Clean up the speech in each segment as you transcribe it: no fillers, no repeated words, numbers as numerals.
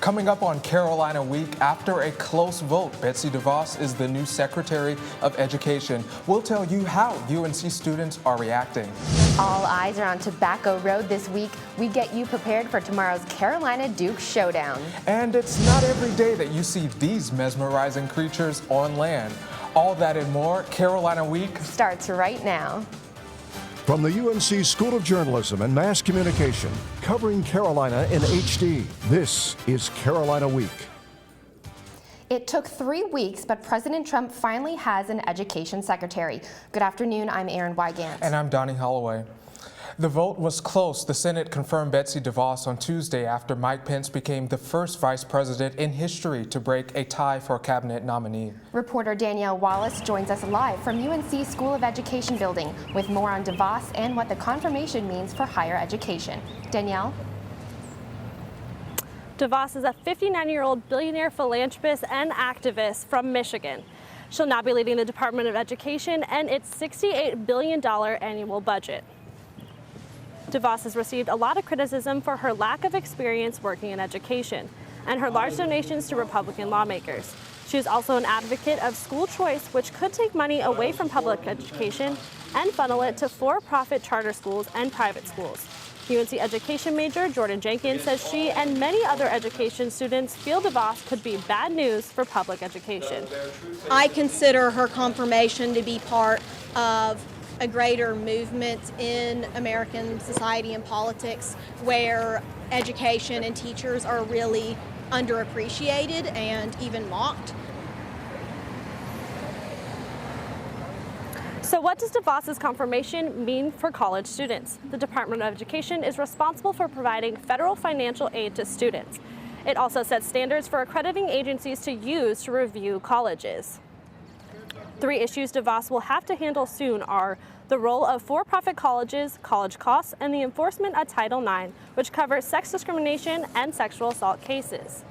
Coming up on Carolina Week, after a close vote, Betsy DeVos is the new Secretary of Education. We'll tell you how UNC students are reacting. All eyes are on Tobacco Road this week. We get you prepared for tomorrow's Carolina Duke Showdown. And it's not every day that you see these mesmerizing creatures on land. All that and more, Carolina Week starts right now. From the UNC School of Journalism and Mass Communication, covering Carolina in HD, this is Carolina Week. It took 3 weeks, but President Trump finally has an education secretary. Good afternoon, I'm Erin Wygant. And I'm Donnie Holloway. The vote was close. The Senate confirmed Betsy DeVos on Tuesday after Mike Pence became the first vice president in history to break a tie for a cabinet nominee. Reporter Danielle Wallace joins us live from UNC School of Education building with more on DeVos and what the confirmation means for higher education. Danielle? DeVos is a 59-year-old billionaire philanthropist and activist from Michigan. She'll now be leading the Department of Education and its $68 billion annual budget. DeVos has received a lot of criticism for her lack of experience working in education and her large donations to Republican lawmakers. She is also an advocate of school choice, which could take money away from public education and funnel it to for-profit charter schools and private schools. UNC education major Jordan Jenkins says she and many other education students feel DeVos could be bad news for public education. I consider her confirmation to be part of a greater movement in American society and politics where education and teachers are really underappreciated and even mocked. So what does DeVos's confirmation mean for college students? The Department of Education is responsible for providing federal financial aid to students. It also sets standards for accrediting agencies to use to review colleges. 3 issues DeVos will have to handle soon are the role of for-profit colleges, college costs, and the enforcement of Title IX, which covers sex discrimination and sexual assault cases.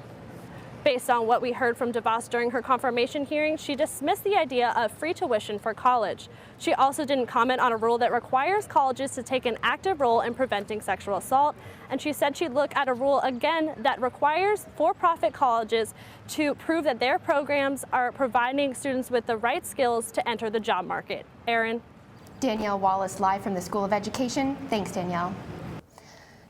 Based on what we heard from DeVos during her confirmation hearing, she dismissed the idea of free tuition for college. She also didn't comment on a rule that requires colleges to take an active role in preventing sexual assault, and she said she'd look at a rule again that requires for-profit colleges to prove that their programs are providing students with the right skills to enter the job market. Erin? Danielle Wallace live from the School of Education. Thanks, Danielle.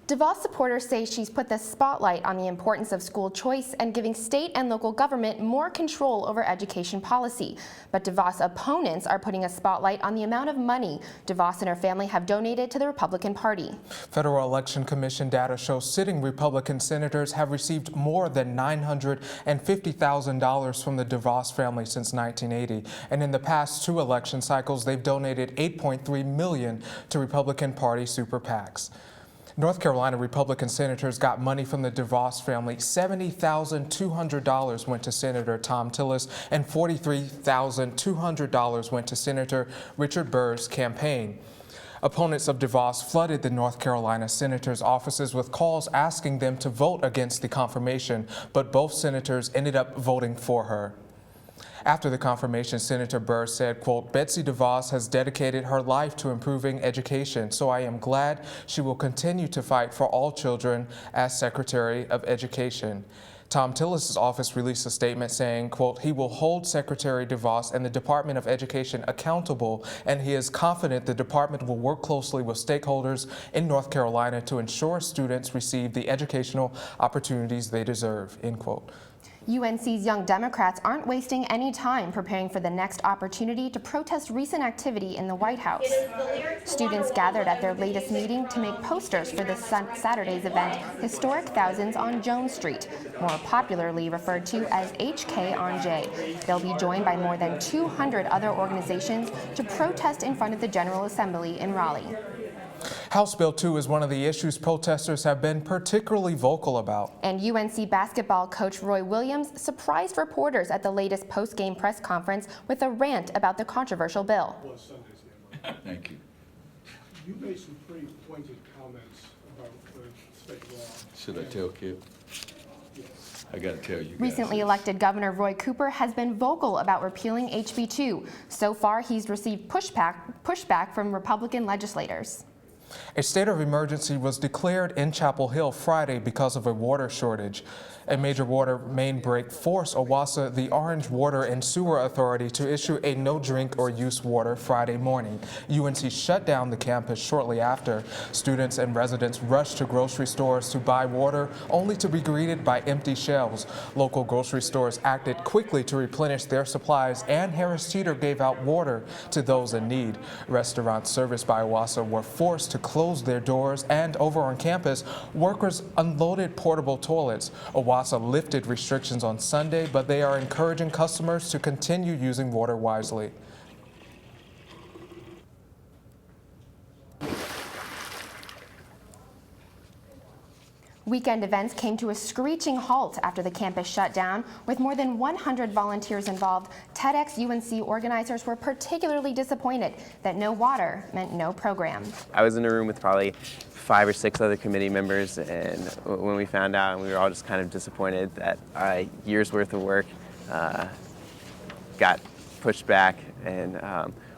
DeVos supporters say she's put the spotlight on the importance of school choice and giving state and local government more control over education policy. But DeVos opponents are putting a spotlight on the amount of money DeVos and her family have donated to the Republican Party. Federal Election Commission data shows sitting Republican senators have received more than $950,000 from the DeVos family since 1980. And in the past 2 election cycles, they've donated $8.3 million to Republican Party super PACs. North Carolina Republican senators got money from the DeVos family. $70,200 went to Senator Thom Tillis and $43,200 went to Senator Richard Burr's campaign. Opponents of DeVos flooded the North Carolina senators' offices with calls asking them to vote against the confirmation, but both senators ended up voting for her. After the confirmation, Senator Burr said, quote, "Betsy DeVos has dedicated her life to improving education, so I am glad she will continue to fight for all children as Secretary of Education." Thom Tillis' office released a statement saying, quote, "He will hold Secretary DeVos and the Department of Education accountable, and he is confident the department will work closely with stakeholders in North Carolina to ensure students receive the educational opportunities they deserve," end quote. UNC's Young Democrats aren't wasting any time preparing for the next opportunity to protest recent activity in the White House. Students gathered at their latest meeting to make posters for this Saturday's event, Historic Thousands on Jones Street, more popularly referred to as HK on J. They'll be joined by more than 200 other organizations to protest in front of the General Assembly in Raleigh. House Bill 2 is one of the issues protesters have been particularly vocal about. And UNC basketball coach Roy Williams surprised reporters at the latest post-game press conference with a rant about the controversial bill. Thank you. You made some pretty pointed comments about the state law. Should I tell Kip? Yes. I got to tell you guys. Recently elected Governor Roy Cooper has been vocal about repealing HB 2. So far, he's received pushback from Republican legislators. A state of emergency was declared in Chapel Hill Friday because of a water shortage. A major water main break forced OWASA, the Orange Water and Sewer Authority, to issue a no drink or use water Friday morning. UNC shut down the campus shortly after. Students and residents rushed to grocery stores to buy water, only to be greeted by empty shelves. Local grocery stores acted quickly to replenish their supplies, and Harris Teeter gave out water to those in need. Restaurants serviced by OWASA were forced to close their doors, and over on campus, workers unloaded portable toilets. OWASA lifted restrictions on Sunday, but they are encouraging customers to continue using water wisely. Weekend events came to a screeching halt after the campus shut down. With more than 100 volunteers involved, TEDxUNC organizers were particularly disappointed that no water meant no program. I was in a room with probably 5 or 6 other committee members, and when we found out, we were all just kind of disappointed that a year's worth of work got pushed back, and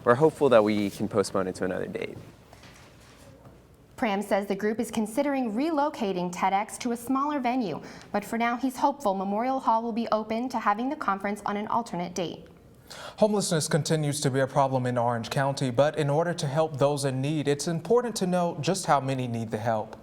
we're hopeful that we can postpone it to another date. Pram says the group is considering relocating TEDx to a smaller venue, but for now he's hopeful Memorial Hall will be open to having the conference on an alternate date. Homelessness continues to be a problem in Orange County, but in order to help those in need, it's important to know just how many need the help.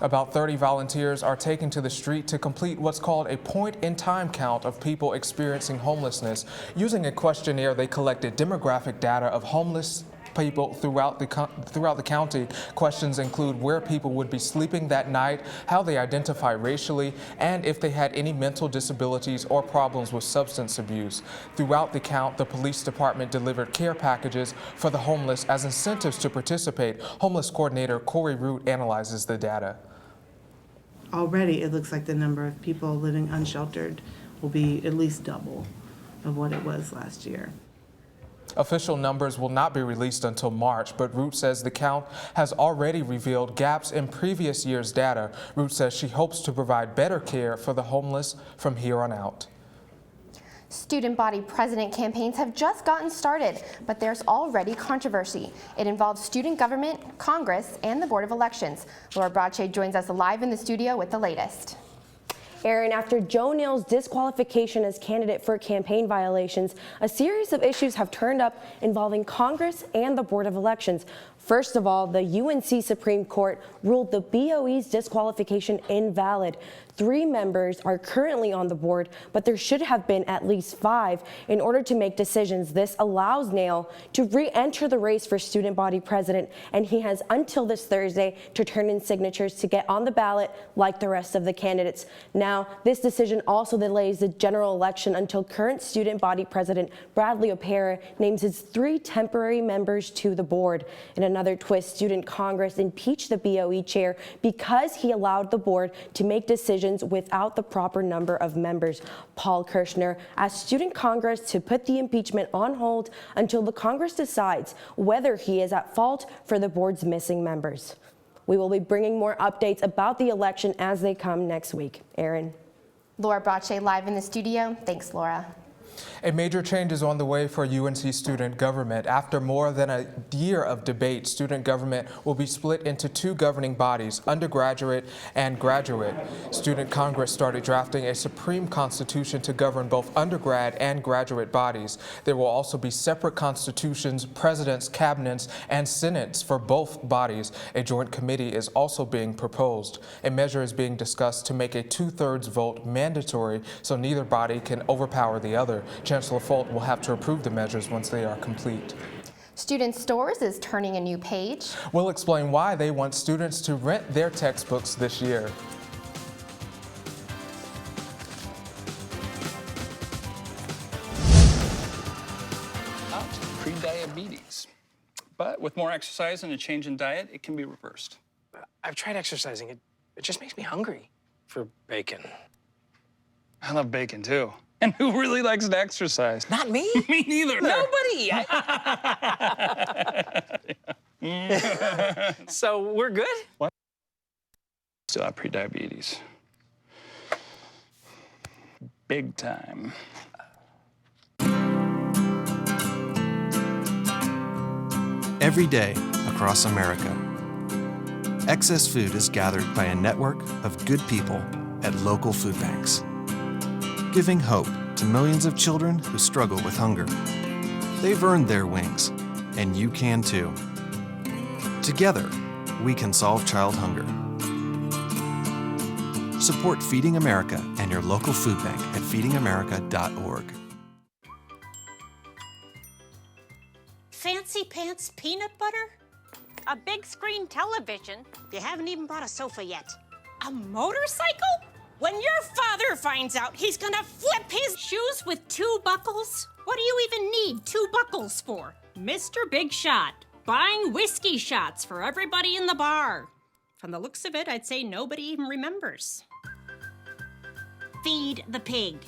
About 30 volunteers are taken to the street to complete what's called a point-in-time count of people experiencing homelessness. Using a questionnaire, they collected demographic data of homeless people throughout the county. Questions include where people would be sleeping that night, how they identify racially, and if they had any mental disabilities or problems with substance abuse. Throughout the count, the police department delivered care packages for the homeless as incentives to participate. Homeless coordinator Corey Root analyzes the data. Already, it looks like the number of people living unsheltered will be at least double of what it was last year. Official numbers will not be released until March, but Root says the count has already revealed gaps in previous year's data. Root says she hopes to provide better care for the homeless from here on out. Student body president campaigns have just gotten started, but there's already controversy. It involves student government, Congress, and the Board of Elections. Laura Brache joins us live in the studio with the latest. Aaron, after Joe Neal's disqualification as candidate for campaign violations, a series of issues have turned up involving Congress and the Board of Elections. First of all, the UNC Supreme Court ruled the BOE's disqualification invalid. 3 members are currently on the board, but there should have been at least 5 in order to make decisions. This allows Neal to re-enter the race for student body president, and he has until this Thursday to turn in signatures to get on the ballot like the rest of the candidates. Now, this decision also delays the general election until current student body president Bradley O'Para names his 3 temporary members to the board. In another twist, Student Congress impeached the BOE chair because he allowed the board to make decisions without the proper number of members. Paul Kirshner asked Student Congress to put the impeachment on hold until the Congress decides whether he is at fault for the board's missing members. We will be bringing more updates about the election as they come next week. Aaron. Laura Brache live in the studio. Thanks, Laura. A major change is on the way for UNC student government. After more than a year of debate, student government will be split into 2 governing bodies, undergraduate and graduate. Student Congress started drafting a supreme constitution to govern both undergrad and graduate bodies. There will also be separate constitutions, presidents, cabinets, and senates for both bodies. A joint committee is also being proposed. A measure is being discussed to make a 2/3 vote mandatory so neither body can overpower the other. Chancellor Folt will have to approve the measures once they are complete. Student Stores is turning a new page. We'll explain why they want students to rent their textbooks this year. Pre-diabetes. But with more exercise and a change in diet, it can be reversed. I've tried exercising. It just makes me hungry for bacon. I love bacon, too. And who really likes to exercise? Not me. Me neither. Nobody. So we're good? What? Still have pre-diabetes. Big time. Every day across America, excess food is gathered by a network of good people at local food banks, giving hope to millions of children who struggle with hunger. They've earned their wings, and you can too. Together, we can solve child hunger. Support Feeding America and your local food bank at feedingamerica.org. Fancy pants peanut butter? A big screen television? You haven't even bought a sofa yet. A motorcycle? When your father finds out, he's gonna flip his shoes with 2 buckles? What do you even need 2 buckles for? Mr. Big Shot, buying whiskey shots for everybody in the bar. From the looks of it, I'd say nobody even remembers. Feed the pig.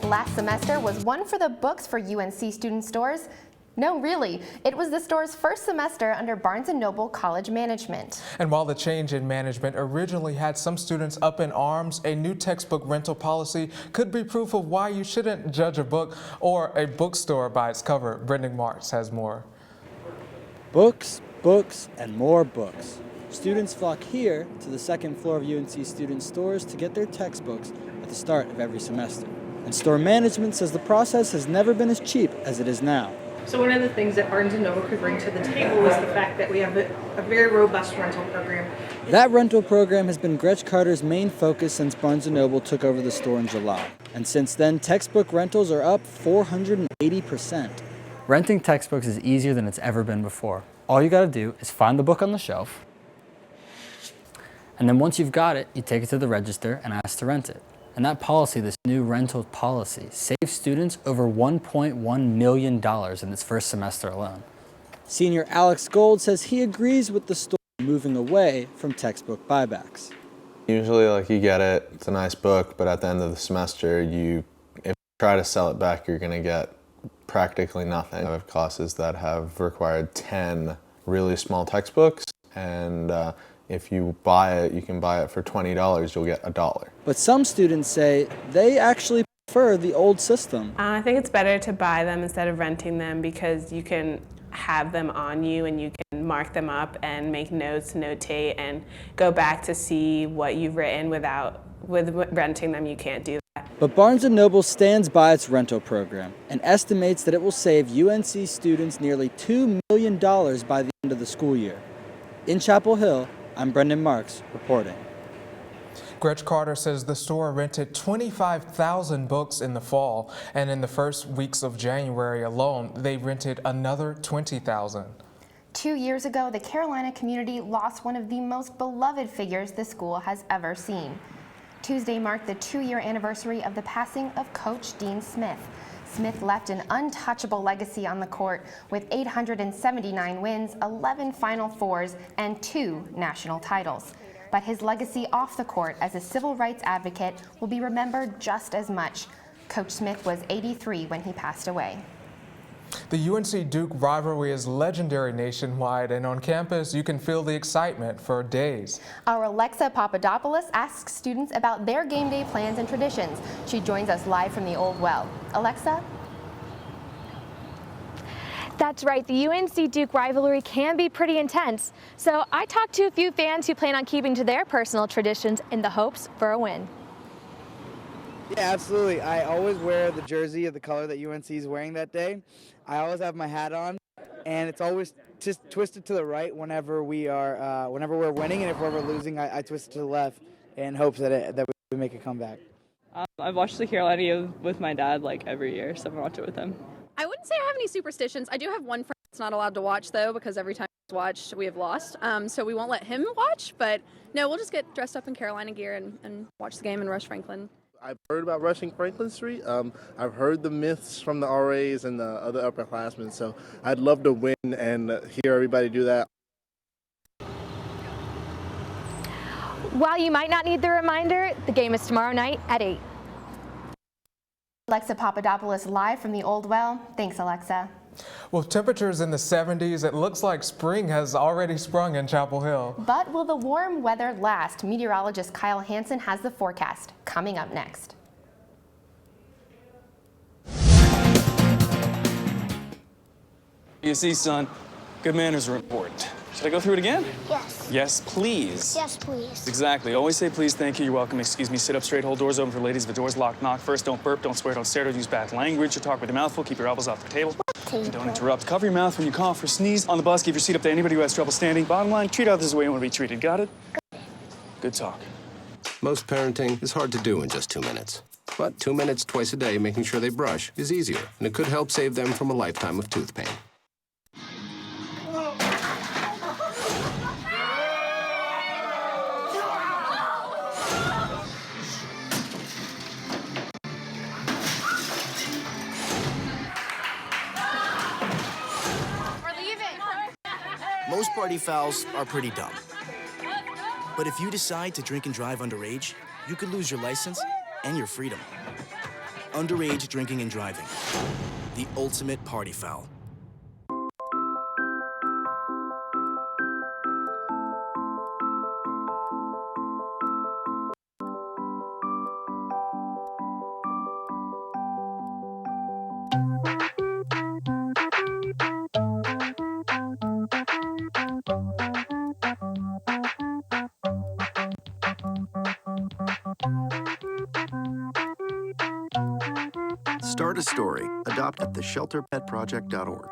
Last semester was one for the books for UNC student stores. No, really. It was the store's first semester under Barnes & Noble College Management. And while the change in management originally had some students up in arms, a new textbook rental policy could be proof of why you shouldn't judge a book or a bookstore by its cover. Brendan Marks has more. Books, books, and more books. Students flock here to the second floor of UNC student stores to get their textbooks at the start of every semester. And store management says the process has never been as cheap as it is now. So one of the things that Barnes & Noble could bring to the table is the fact that we have a very robust rental program. That rental program has been Gretch Carter's main focus since Barnes & Noble took over the store in July. And since then, textbook rentals are up 480%. Renting textbooks is easier than it's ever been before. All you gotta do is find the book on the shelf, and then once you've got it, you take it to the register and ask to rent it. And that policy, this new rental policy, saves students over $1.1 million in its first semester alone. Senior Alex Gold says he agrees with the store moving away from textbook buybacks. Usually, you get it, it's a nice book, but at the end of the semester, if you try to sell it back, you're gonna get practically nothing. I have classes that have required 10 really small textbooks, and if you buy it, you can buy it for $20, you'll get $1. But some students say they actually prefer the old system. I think it's better to buy them instead of renting them because you can have them on you and you can mark them up and make notes, notate, and go back to see what you've written. With renting them, you can't do that. But Barnes & Noble stands by its rental program and estimates that it will save UNC students nearly $2 million by the end of the school year. In Chapel Hill, I'm Brendan Marks reporting. Gretch Carter says the store rented 25,000 books in the fall, and in the first weeks of January alone, they rented another 20,000. 2 years ago, the Carolina community lost one of the most beloved figures the school has ever seen. Tuesday marked the 2-year anniversary of the passing of Coach Dean Smith. Smith left an untouchable legacy on the court with 879 wins, 11 Final Fours, and 2 national titles. But his legacy off the court as a civil rights advocate will be remembered just as much. Coach Smith was 83 when he passed away. The UNC-Duke rivalry is legendary nationwide, and on campus you can feel the excitement for days. Our Alexa Papadopoulos asks students about their game day plans and traditions. She joins us live from the Old Well. Alexa? That's right, the UNC-Duke rivalry can be pretty intense. So I talked to a few fans who plan on keeping to their personal traditions in the hopes for a win. Yeah, absolutely. I always wear the jersey of the color that UNC is wearing that day. I always have my hat on, and it's always just twisted to the right whenever whenever we're winning, and if we're losing, I twist it to the left in hopes that we make a comeback. I've watched the Carolina game with my dad every year, so I watch it with him. I wouldn't say I have any superstitions. I do have one friend that's not allowed to watch, though, because every time he's watched, we have lost. So we won't let him watch, but no, we'll just get dressed up in Carolina gear and watch the game and rush Franklin. I've heard about rushing Franklin Street. I've heard the myths from the RAs and the other upperclassmen, so I'd love to win and hear everybody do that. While you might not need the reminder, the game is tomorrow night at 8. Alexa Papadopoulos live from the Old Well. Thanks, Alexa. With temperatures in the 70s, it looks like spring has already sprung in Chapel Hill. But will the warm weather last? Meteorologist Kyle Hansen has the forecast coming up next. You see, son, good manners are important. Should I go through it again? Yes. Yes, please. Yes, please. Exactly. Always say please, thank you, you're welcome, excuse me, sit up straight, hold doors open for ladies. If the door's locked, knock first, don't burp, don't swear, don't stare, don't use bad language, or talk with your mouth full, keep your elbows off the table. And don't interrupt. Cover your mouth when you cough or sneeze. On the bus, give your seat up to anybody who has trouble standing. Bottom line, treat others the way you want to be treated. Got it? Good talk. Most parenting is hard to do in just 2 minutes. But 2 minutes twice a day making sure they brush is easier, and it could help save them from a lifetime of tooth pain. Most party fouls are pretty dumb. But if you decide to drink and drive underage, you could lose your license and your freedom. Underage drinking and driving. The ultimate party foul. Start a story. Adopt at theshelterpetproject.org.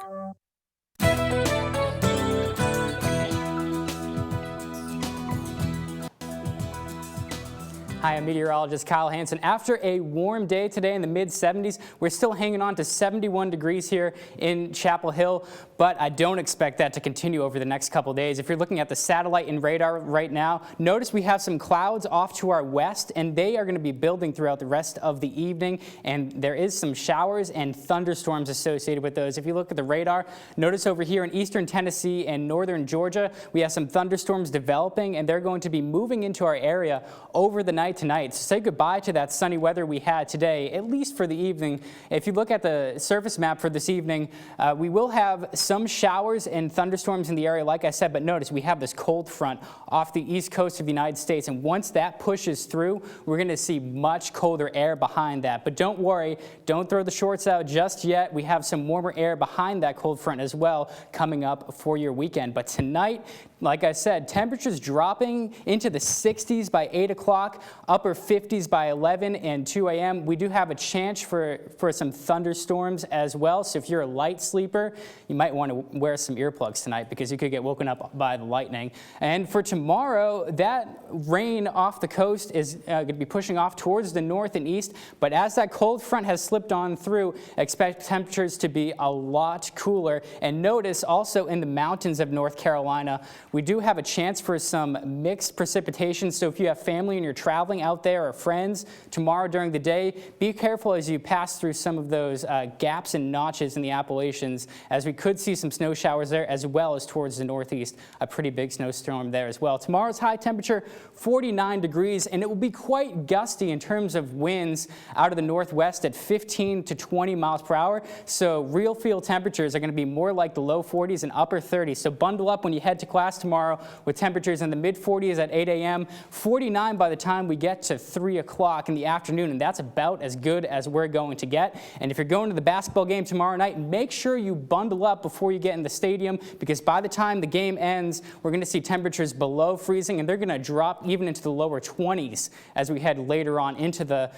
Hi, I'm meteorologist Kyle Hansen. After a warm day today in the mid-70s, we're still hanging on to 71 degrees here in Chapel Hill, but I don't expect that to continue over the next couple days. If you're looking at the satellite and radar right now, notice we have some clouds off to our west, and they are going to be building throughout the rest of the evening, and there is some showers and thunderstorms associated with those. If you look at the radar, notice over here in eastern Tennessee and northern Georgia, we have some thunderstorms developing, and they're going to be moving into our area over the night tonight. So say goodbye to that sunny weather we had today, at least for the evening. If you look at the surface map for this evening, we will have some showers and thunderstorms in the area, like I said, but notice we have this cold front off the east coast of the United States, and once that pushes through, we're going to see much colder air behind that. But don't worry, don't throw the shorts out just yet. We have some warmer air behind that cold front as well coming up for your weekend. But tonight, like I said, temperatures dropping into the 60s by 8 o'clock, upper 50s by 11 and 2 a.m. We do have a chance for some thunderstorms as well. So if you're a light sleeper, you might want to wear some earplugs tonight because you could get woken up by the lightning. And for tomorrow, that rain off the coast is going to be pushing off towards the north and east. But as that cold front has slipped on through, expect temperatures to be a lot cooler. And notice also in the mountains of North Carolina, we do have a chance for some mixed precipitation. So if you have family and you're traveling out there or friends tomorrow during the day, be careful as you pass through some of those gaps and notches in the Appalachians, as we could see some snow showers there, as well as towards the northeast, a pretty big snowstorm there as well. Tomorrow's high temperature, 49 degrees, and it will be quite gusty in terms of winds out of the northwest at 15 to 20 miles per hour. So real field temperatures are going to be more like the low 40s and upper 30s. So bundle up when you head to class tomorrow with temperatures in the mid-40s at 8 a.m., 49 by the time we get to 3 o'clock in the afternoon, and that's about as good as we're going to get. And if you're going to the basketball game tomorrow night, make sure you bundle up before you get in the stadium, because by the time the game ends, we're going to see temperatures below freezing, and they're going to drop even into the lower 20s as we head later on into the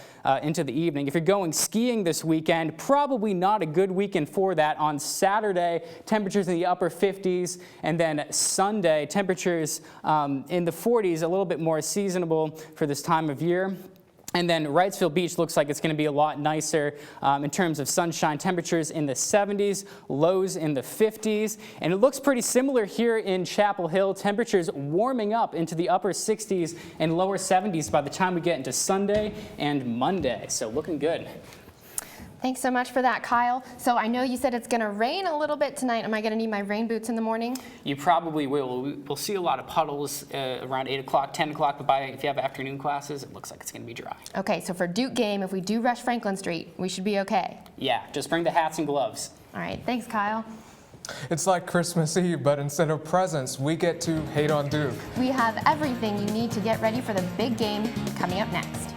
evening. If you're going skiing this weekend, probably not a good weekend for that. On Saturday, temperatures in the upper 50s, and then Sunday, temperatures in the 40s, a little bit more seasonable for this time of year. And then Wrightsville Beach looks like it's going to be a lot nicer in terms of sunshine. Temperatures in the 70s, lows in the 50s. And it looks pretty similar here in Chapel Hill. Temperatures warming up into the upper 60s and lower 70s by the time we get into Sunday and Monday. So looking good. Thanks so much for that, Kyle. So I know you said it's going to rain a little bit tonight. Am I going to need my rain boots in the morning? You probably will. We'll see a lot of puddles around 8 o'clock, 10 o'clock, but if you have afternoon classes, it looks like it's going to be dry. Okay, so for Duke game, if we do rush Franklin Street, we should be okay. Yeah, just bring the hats and gloves. All right, thanks, Kyle. It's like Christmas Eve, but instead of presents, we get to hate on Duke. We have everything you need to get ready for the big game coming up next.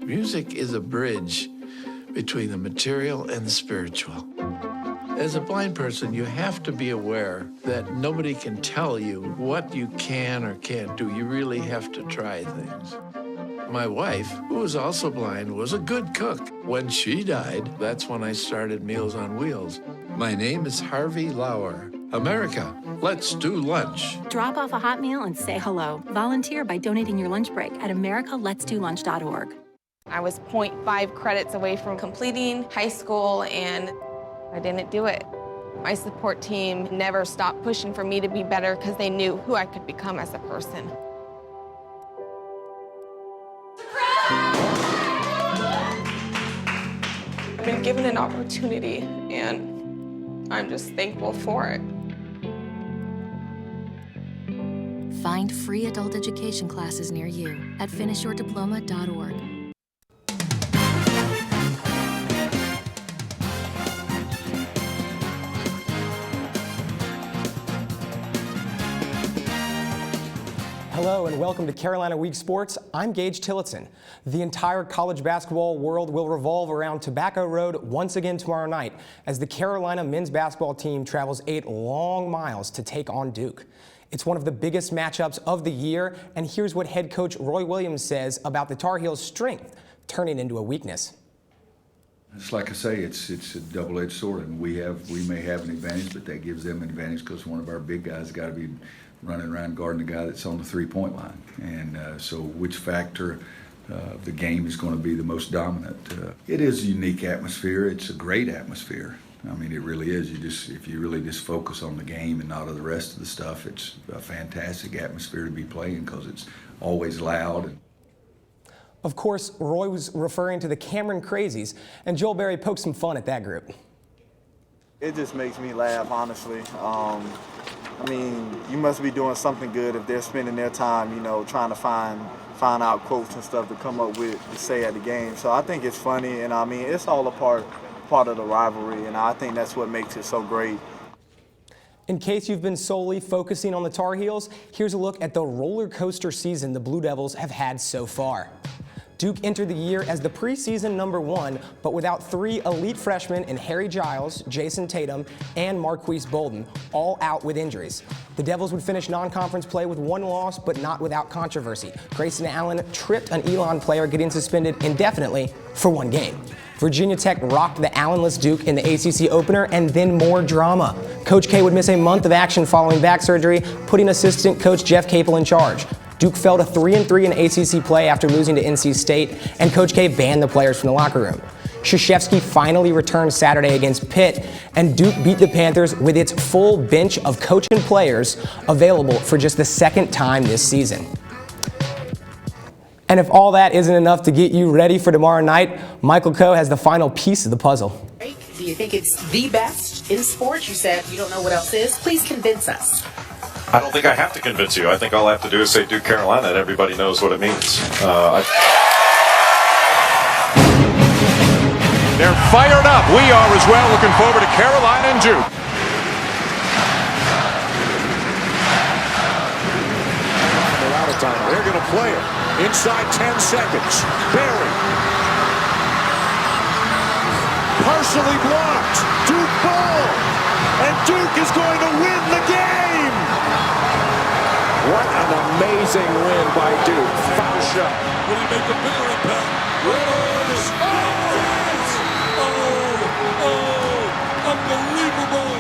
Music is a bridge between the material and the spiritual. As a blind person, you have to be aware that nobody can tell you what you can or can't do. You really have to try things. My wife, who was also blind, was a good cook. When she died, that's when I started Meals on Wheels. My name is Harvey Lauer. America, let's do lunch. Drop off a hot meal and say hello. Volunteer by donating your lunch break at americaletsdolunch.org. I was 0.5 credits away from completing high school, and I didn't do it. My support team never stopped pushing for me to be better because they knew who I could become as a person. I've been given an opportunity, and I'm just thankful for it. Find free adult education classes near you at finishyourdiploma.org. Hello and welcome to Carolina Week Sports. I'm Gage Tillotson. The entire college basketball world will revolve around Tobacco Road once again tomorrow night as the Carolina men's basketball team travels 8 long miles to take on Duke. It's one of the biggest matchups of the year, and here's what head coach Roy Williams says about the Tar Heels' strength turning into a weakness. It's like I say, it's a double-edged sword, and we may have an advantage, but that gives them an advantage because one of our big guys got to be running around guarding the guy that's on the three-point line. And so which factor of the game is going to be the most dominant? It is a unique atmosphere. It's a great atmosphere. I mean, it really is. If you really just focus on the game and not on the rest of the stuff, it's a fantastic atmosphere to be playing because it's always loud. Of course, Roy was referring to the Cameron Crazies, and Joel Berry poked some fun at that group. It just makes me laugh, honestly. I mean, you must be doing something good if they're spending their time, trying to find out quotes and stuff to come up with to say at the game. So I think it's funny, and I mean, it's all a part of the rivalry, and I think that's what makes it so great. In case you've been solely focusing on the Tar Heels, here's a look at the roller coaster season the Blue Devils have had so far. Duke entered the year as the preseason #1, but without 3 elite freshmen in Harry Giles, Jason Tatum, and Marquise Bolden, all out with injuries. The Devils would finish non-conference play with 1 loss, but not without controversy. Grayson Allen tripped an Elon player, getting suspended indefinitely for 1 game. Virginia Tech rocked the Allenless Duke in the ACC opener, and then more drama. Coach K would miss a month of action following back surgery, putting assistant coach Jeff Capel in charge. Duke fell to 3-3 in ACC play after losing to NC State, and Coach K banned the players from the locker room. Krzyzewski finally returned Saturday against Pitt, and Duke beat the Panthers with its full bench of coach and players available for just the 2nd time this season. And if all that isn't enough to get you ready for tomorrow night, Michael Coe has the final piece of the puzzle. Do you think it's the best in sports? You said you don't know what else is. Please convince us. I don't think I have to convince you. I think all I have to do is say Duke Carolina and everybody knows what it means. They're fired up. We are as well. Looking forward to Carolina and Duke. They're out of time. They're going to play it. Inside 10 seconds. Berry. Partially blocked. Duke ball. And Duke is going to win the game. What an amazing win by Duke. Foul shot. Will he make a bigger impact? Rose. Unbelievable.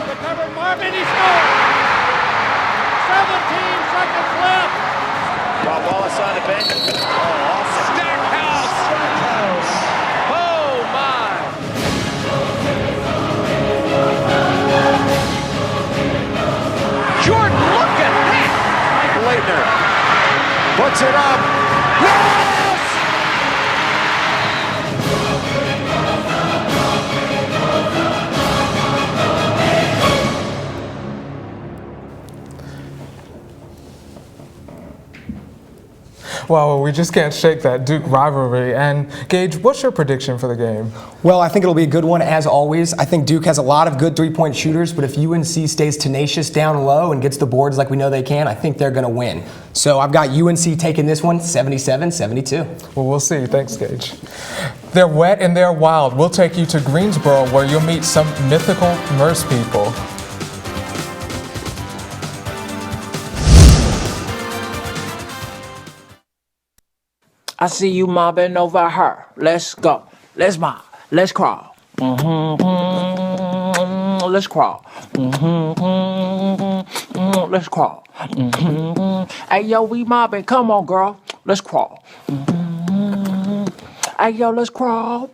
Recovered Marvin, he scored. 17 seconds left. Bob Wallace on the bench. Oh, awesome. Stackhouse. Oh, my. Jordan, look at that. Leitner puts it up. Yes! Well, we just can't shake that Duke rivalry. And Gage, what's your prediction for the game? Well, I think it'll be a good one as always. I think Duke has a lot of good three-point shooters, but if UNC stays tenacious down low and gets the boards like we know they can, I think they're going to win. So I've got UNC taking this one 77-72. Well, we'll see. Thanks, Gage. They're wet and they're wild. We'll take you to Greensboro where you'll meet some mythical Merce people. I see you mobbing over her. Let's go. Let's mob. Let's crawl. Let's crawl. Let's crawl. Hey, yo, we mobbing. Come on, girl. Let's crawl. Hey, yo, let's crawl.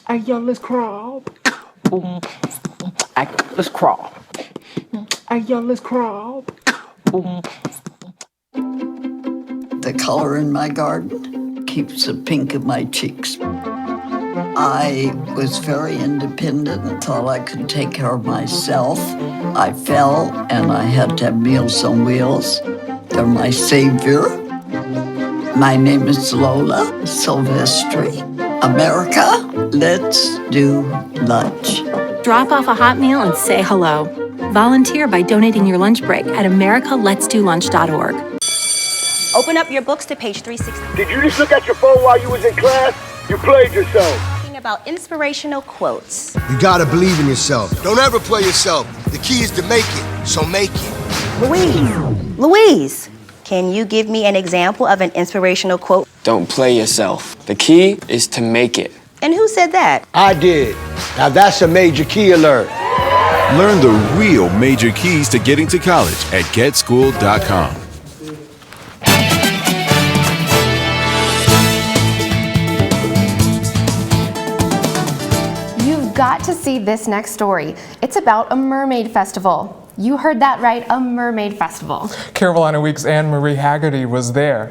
Hey, yo, let's crawl. Hey, let's crawl. Hey, yo, let's crawl. The color in my garden keeps the pink in my cheeks. I was very independent and thought I could take care of myself. I fell and I had to have Meals on Wheels. They're my savior. My name is Lola Silvestri. America, let's do lunch. Drop off a hot meal and say hello. Volunteer by donating your lunch break at americaletsdolunch.org. Open up your books to page 360. Did you just look at your phone while you was in class? You played yourself. Talking about inspirational quotes. You gotta believe in yourself. Don't ever play yourself. The key is to make it, so make it. Louise, can you give me an example of an inspirational quote? Don't play yourself. The key is to make it. And who said that? I did. Now that's a major key alert. Learn the real major keys to getting to college at getschool.com. Got to see this next story. It's about a mermaid festival. You heard that right, a mermaid festival. Carolina Week's Anne Marie Haggerty was there.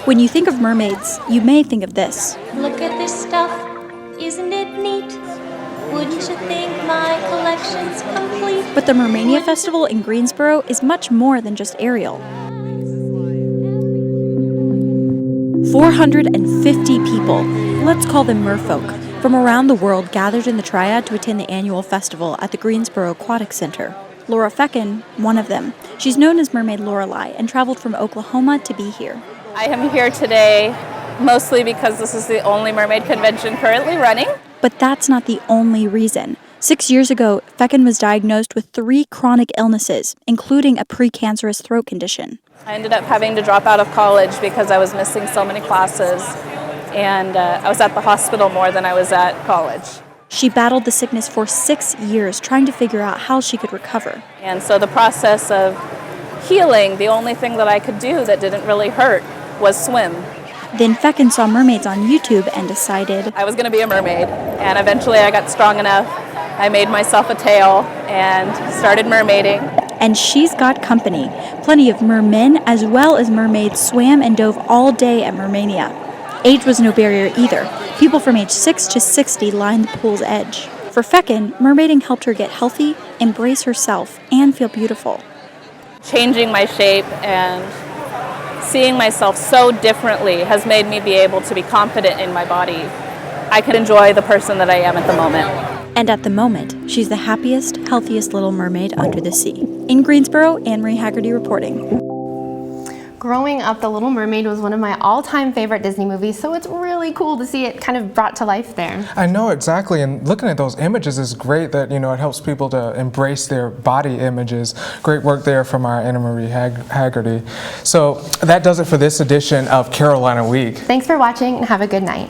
When you think of mermaids, you may think of this. Look at this stuff, isn't it neat? Wouldn't you think my collection's complete? But the Mermania Festival in Greensboro is much more than just Ariel. 450 people, let's call them merfolk, from around the world gathered in the Triad to attend the annual festival at the Greensboro Aquatic Center. Laura Feckin, one of them. She's known as Mermaid Lorelei and traveled from Oklahoma to be here. I am here today mostly because this is the only mermaid convention currently running. But that's not the only reason. 6 years ago, Feckin was diagnosed with 3 chronic illnesses, including a precancerous throat condition. I ended up having to drop out of college because I was missing so many classes. And I was at the hospital more than I was at college. She battled the sickness for 6 years, trying to figure out how she could recover. And so the process of healing, the only thing that I could do that didn't really hurt was swim. Then Feckin saw mermaids on YouTube and decided I was going to be a mermaid. And eventually I got strong enough. I made myself a tail and started mermaiding. And she's got company. Plenty of mermen as well as mermaids swam and dove all day at Mermania. Age was no barrier either. People from age 6 to 60 lined the pool's edge. For Feckin, mermaiding helped her get healthy, embrace herself, and feel beautiful. Changing my shape and seeing myself so differently has made me be able to be confident in my body. I can enjoy the person that I am at the moment. And at the moment, she's the happiest, healthiest little mermaid under the sea. In Greensboro, Anne Marie Haggerty reporting. Growing up, The Little Mermaid was one of my all-time favorite Disney movies, so it's really cool to see it kind of brought to life there. I know, exactly, and looking at those images is great that, it helps people to embrace their body images. Great work there from our Anna Marie Haggerty. So that does it for this edition of Carolina Week. Thanks for watching and have a good night.